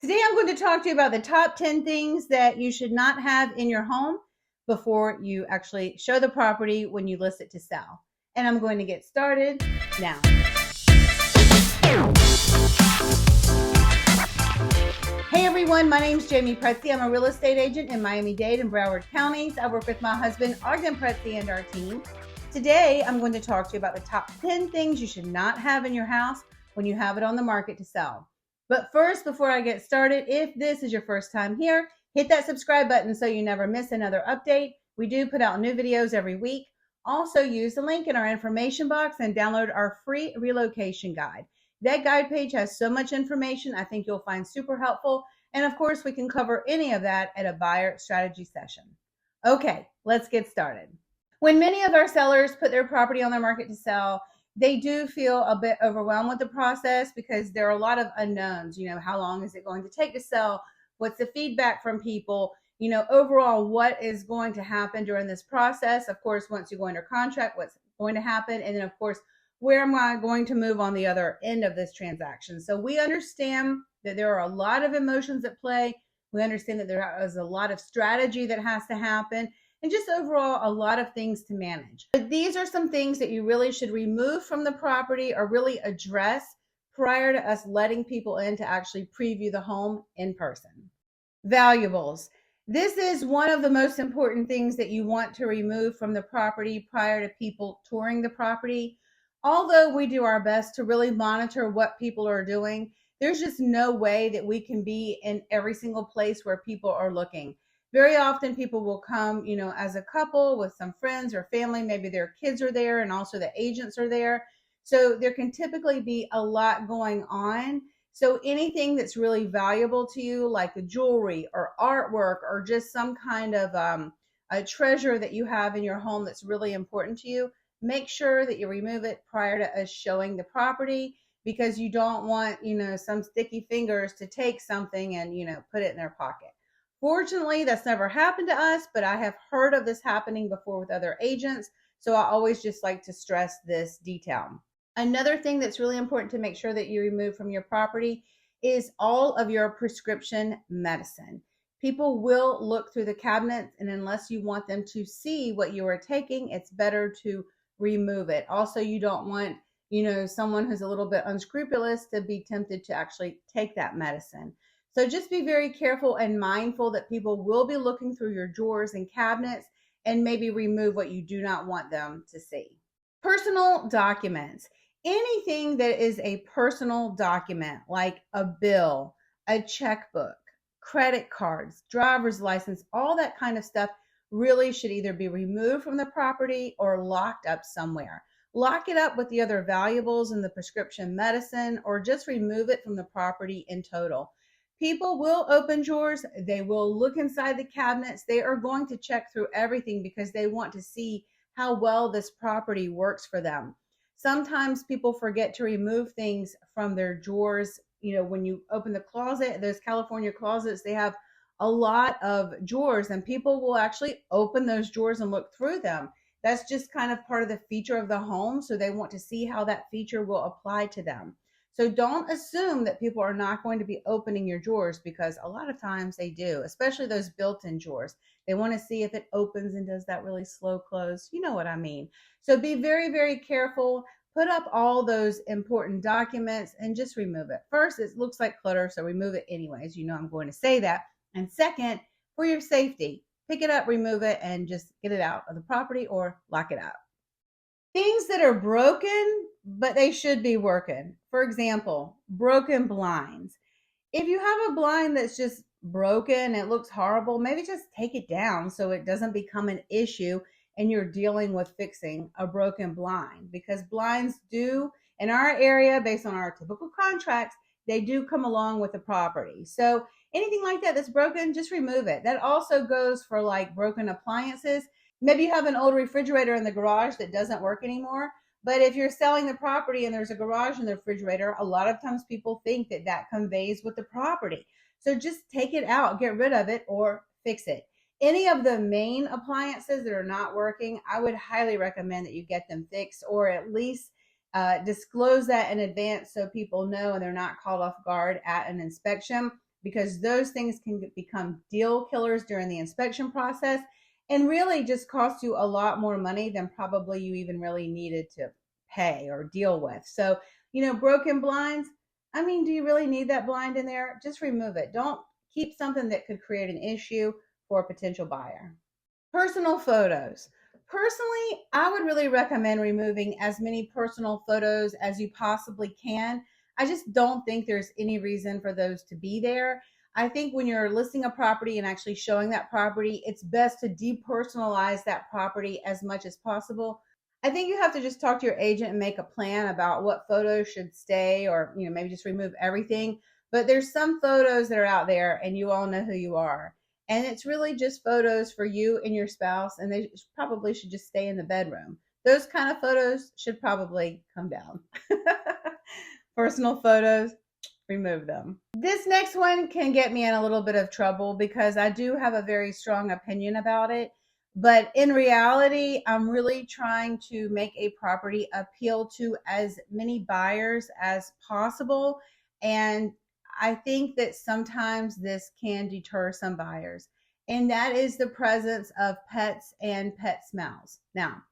Today I'm going to talk to you about the top 10 things that you should not have in your home before you actually show the property when you list it to sell. And I'm going to get started now. Hey everyone, my name is Jamey Prezzi. I'm a real estate agent in Miami-Dade and Broward counties. I work with my husband, Ognjen Prezzi, and our team. Today I'm going to talk to you about the top 10 things you should not have in your house when you have it on the market to sell. But first, before I get started, if this is your first time here, hit that subscribe button so you never miss another update. We do put out new videos every week. Also, use the link in our information box and download our free relocation guide. That guide page has so much information I think you'll find super helpful. And of course, we can cover any of that at a buyer strategy session. Okay, let's get started. When many of our sellers put their property on the market to sell, they do feel a bit overwhelmed with the process because there are a lot of unknowns. How long is it going to take to sell? What's the feedback from people? Overall, what is going to happen during this process? Of course, once you go under contract, what's going to happen? And then, of course, where am I going to move on the other end of this transaction? So we understand that there are a lot of emotions at play. We understand that there is a lot of strategy that has to happen, and just overall a lot of things to manage. But these are some things that you really should remove from the property or really address prior to us letting people in to actually preview the home in person. Valuables. This is one of the most important things that you want to remove from the property prior to people touring the property. Although we do our best to really monitor what people are doing, there's just no way that we can be in every single place where people are looking. Very often people will come, as a couple with some friends or family, maybe their kids are there and also the agents are there. So there can typically be a lot going on. So anything that's really valuable to you, like the jewelry or artwork or just some kind of a treasure that you have in your home that's really important to you, make sure that you remove it prior to us showing the property, because you don't want, some sticky fingers to take something and, put it in their pocket. Fortunately, that's never happened to us, but I have heard of this happening before with other agents. So I always just like to stress this detail. Another thing that's really important to make sure that you remove from your property is all of your prescription medicine. People will look through the cabinets, and unless you want them to see what you are taking, it's better to remove it. Also, you don't want, someone who's a little bit unscrupulous to be tempted to actually take that medicine. So just be very careful and mindful that people will be looking through your drawers and cabinets, and maybe remove what you do not want them to see. Personal documents. Anything that is a personal document, like a bill, a checkbook, credit cards, driver's license, all that kind of stuff really should either be removed from the property or locked up somewhere. Lock it up with the other valuables and the prescription medicine, or just remove it from the property in total. People will open drawers. They will look inside the cabinets. They are going to check through everything because they want to see how well this property works for them. Sometimes people forget to remove things from their drawers. When you open the closet, those California closets, they have a lot of drawers, and people will actually open those drawers and look through them. That's just kind of part of the feature of the home. So they want to see how that feature will apply to them. So don't assume that people are not going to be opening your drawers, because a lot of times they do, especially those built-in drawers. They want to see if it opens and does that really slow close. You know what I mean? So be very, very careful. Put up all those important documents and just remove it. First, it looks like clutter, so remove it anyways. I'm going to say that. And second, for your safety, pick it up, remove it, and just get it out of the property or lock it up. Things that are broken, but they should be working. For example, broken blinds. If you have a blind that's just broken, it looks horrible, maybe just take it down so it doesn't become an issue and you're dealing with fixing a broken blind. Because blinds do, in our area, based on our typical contracts, they do come along with the property. So anything like that that's broken, just remove it. That also goes for like broken appliances. Maybe you have an old refrigerator in the garage that doesn't work anymore. But if you're selling the property and there's a garage in the refrigerator, a lot of times people think that that conveys with the property. So just take it out, get rid of it, or fix it. Any of the main appliances that are not working, I would highly recommend that you get them fixed, or at least disclose that in advance so people know and they're not caught off guard at an inspection. because those things can become deal killers during the inspection process and really just cost you a lot more money than probably you even really needed to pay or deal with. So, broken blinds, I mean, do you really need that blind in there? Just remove it. Don't keep something that could create an issue for a potential buyer. Personal photos. Personally, I would really recommend removing as many personal photos as you possibly can. I just don't think there's any reason for those to be there. I think when you're listing a property and actually showing that property, it's best to depersonalize that property as much as possible. I think you have to just talk to your agent and make a plan about what photos should stay, or maybe just remove everything. But there's some photos that are out there and you all know who you are. And it's really just photos for you and your spouse, and they probably should just stay in the bedroom. Those kind of photos should probably come down. Personal photos, remove them. This next one can get me in a little bit of trouble because I do have a very strong opinion about it. But in reality, I'm really trying to make a property appeal to as many buyers as possible. And I think that sometimes this can deter some buyers, and that is the presence of pets and pet smells. Now,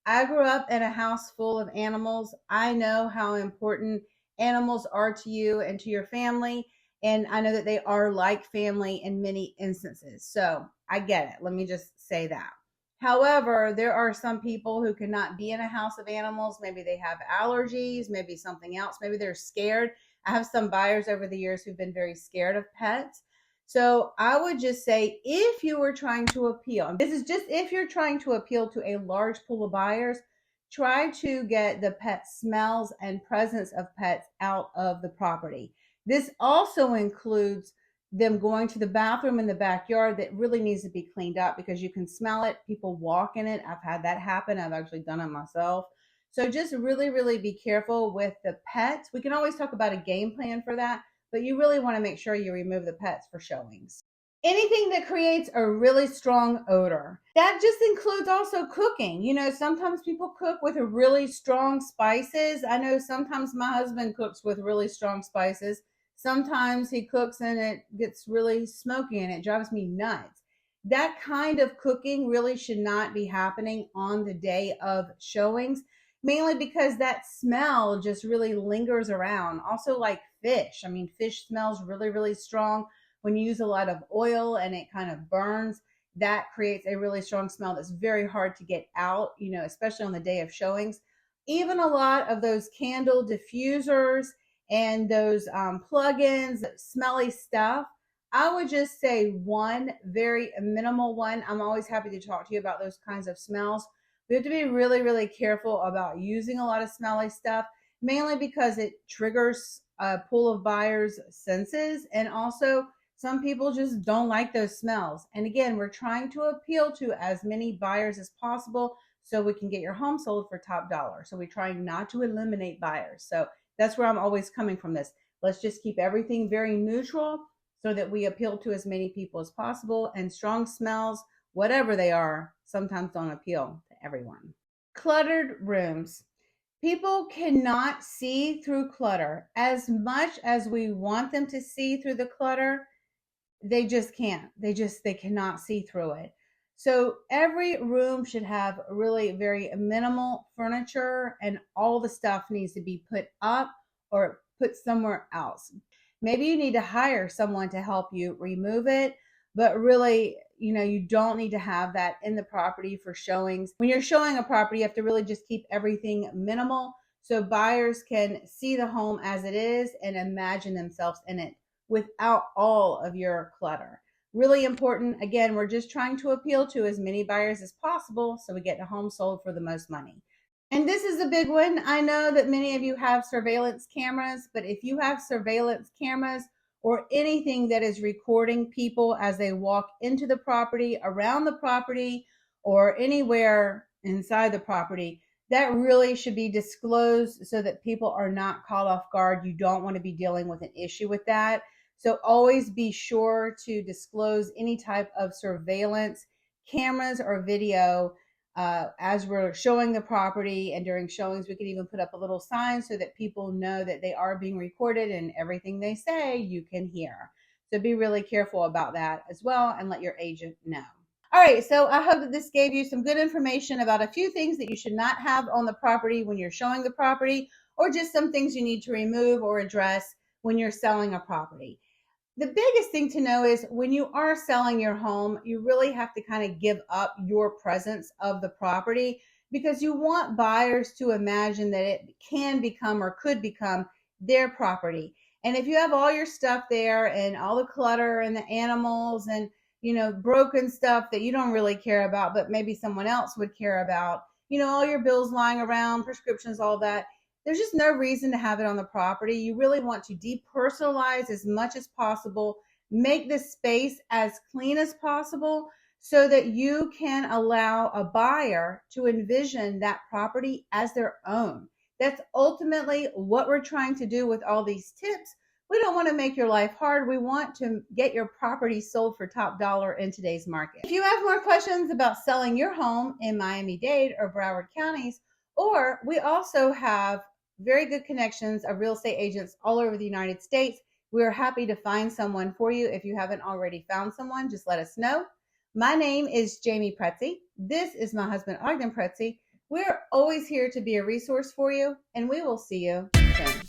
I grew up in a house full of animals. I know how important animals are to you and to your family, and I know that they are like family in many instances. So I get it. Let me just say that. However, there are some people who cannot be in a house of animals. Maybe they have allergies, maybe something else. Maybe they're scared. I have some buyers over the years who've been very scared of pets. So I would just say, if you were trying to appeal, this is just if you're trying to appeal to a large pool of buyers, try to get the pet smells and presence of pets out of the property. This also includes them going to the bathroom in the backyard that really needs to be cleaned up because you can smell it. People walk in it. I've had that happen. I've actually done it myself. So just really, really be careful with the pets. We can always talk about a game plan for that, but you really want to make sure you remove the pets for showings. Anything that creates a really strong odor. That just includes also cooking. Sometimes people cook with really strong spices. I know sometimes my husband cooks with really strong spices. Sometimes he cooks and it gets really smoky and it drives me nuts. That kind of cooking really should not be happening on the day of showings, mainly because that smell just really lingers around. Also, like fish. I mean, fish smells really, really strong. When you use a lot of oil and it kind of burns, that creates a really strong smell that's very hard to get out, especially on the day of showings. Even a lot of those candle diffusers and those plug-ins, smelly stuff, I would just say one very minimal one. I'm always happy to talk to you about those kinds of smells. We have to be really, really careful about using a lot of smelly stuff, mainly because it triggers a pool of buyers' senses, and also some people just don't like those smells. And again, we're trying to appeal to as many buyers as possible so we can get your home sold for top dollar. So we're trying not to eliminate buyers. So that's where I'm always coming from this. Let's just keep everything very neutral so that we appeal to as many people as possible. And strong smells, whatever they are, sometimes don't appeal to everyone. Cluttered rooms. People cannot see through clutter. As much as we want them to see through the clutter, they just can't. They cannot see through it. So every room should have really very minimal furniture, and all the stuff needs to be put up or put somewhere else. Maybe you need to hire someone to help you remove it, but really, you don't need to have that in the property for showings. When you're showing a property, you have to really just keep everything minimal so buyers can see the home as it is and imagine themselves in it without all of your clutter. Really important. Again, we're just trying to appeal to as many buyers as possible so we get the home sold for the most money. And this is a big one. I know that many of you have surveillance cameras, but if you have surveillance cameras or anything that is recording people as they walk into the property, around the property, or anywhere inside the property, that really should be disclosed so that people are not caught off guard. You don't want to be dealing with an issue with that. So always be sure to disclose any type of surveillance cameras or video as we're showing the property. And during showings, we could even put up a little sign so that people know that they are being recorded and everything they say you can hear. So be really careful about that as well and let your agent know. All right, so I hope that this gave you some good information about a few things that you should not have on the property when you're showing the property, or just some things you need to remove or address when you're selling a property. The biggest thing to know is when you are selling your home, you really have to kind of give up your presence of the property, because you want buyers to imagine that it can become or could become their property. And if you have all your stuff there and all the clutter and the animals and broken stuff that you don't really care about, but maybe someone else would care about, all your bills lying around, prescriptions, all that, there's just no reason to have it on the property. You really want to depersonalize as much as possible, make the space as clean as possible so that you can allow a buyer to envision that property as their own. That's ultimately what we're trying to do with all these tips. We don't want to make your life hard. We want to get your property sold for top dollar in today's market. If you have more questions about selling your home in Miami-Dade or Broward counties, or we also have very good connections of real estate agents all over the United States. We are happy to find someone for you. If you haven't already found someone, just let us know. My name is Jamey Prezzi. This is my husband, Ognjen Prezzi. We're always here to be a resource for you, and we will see you soon.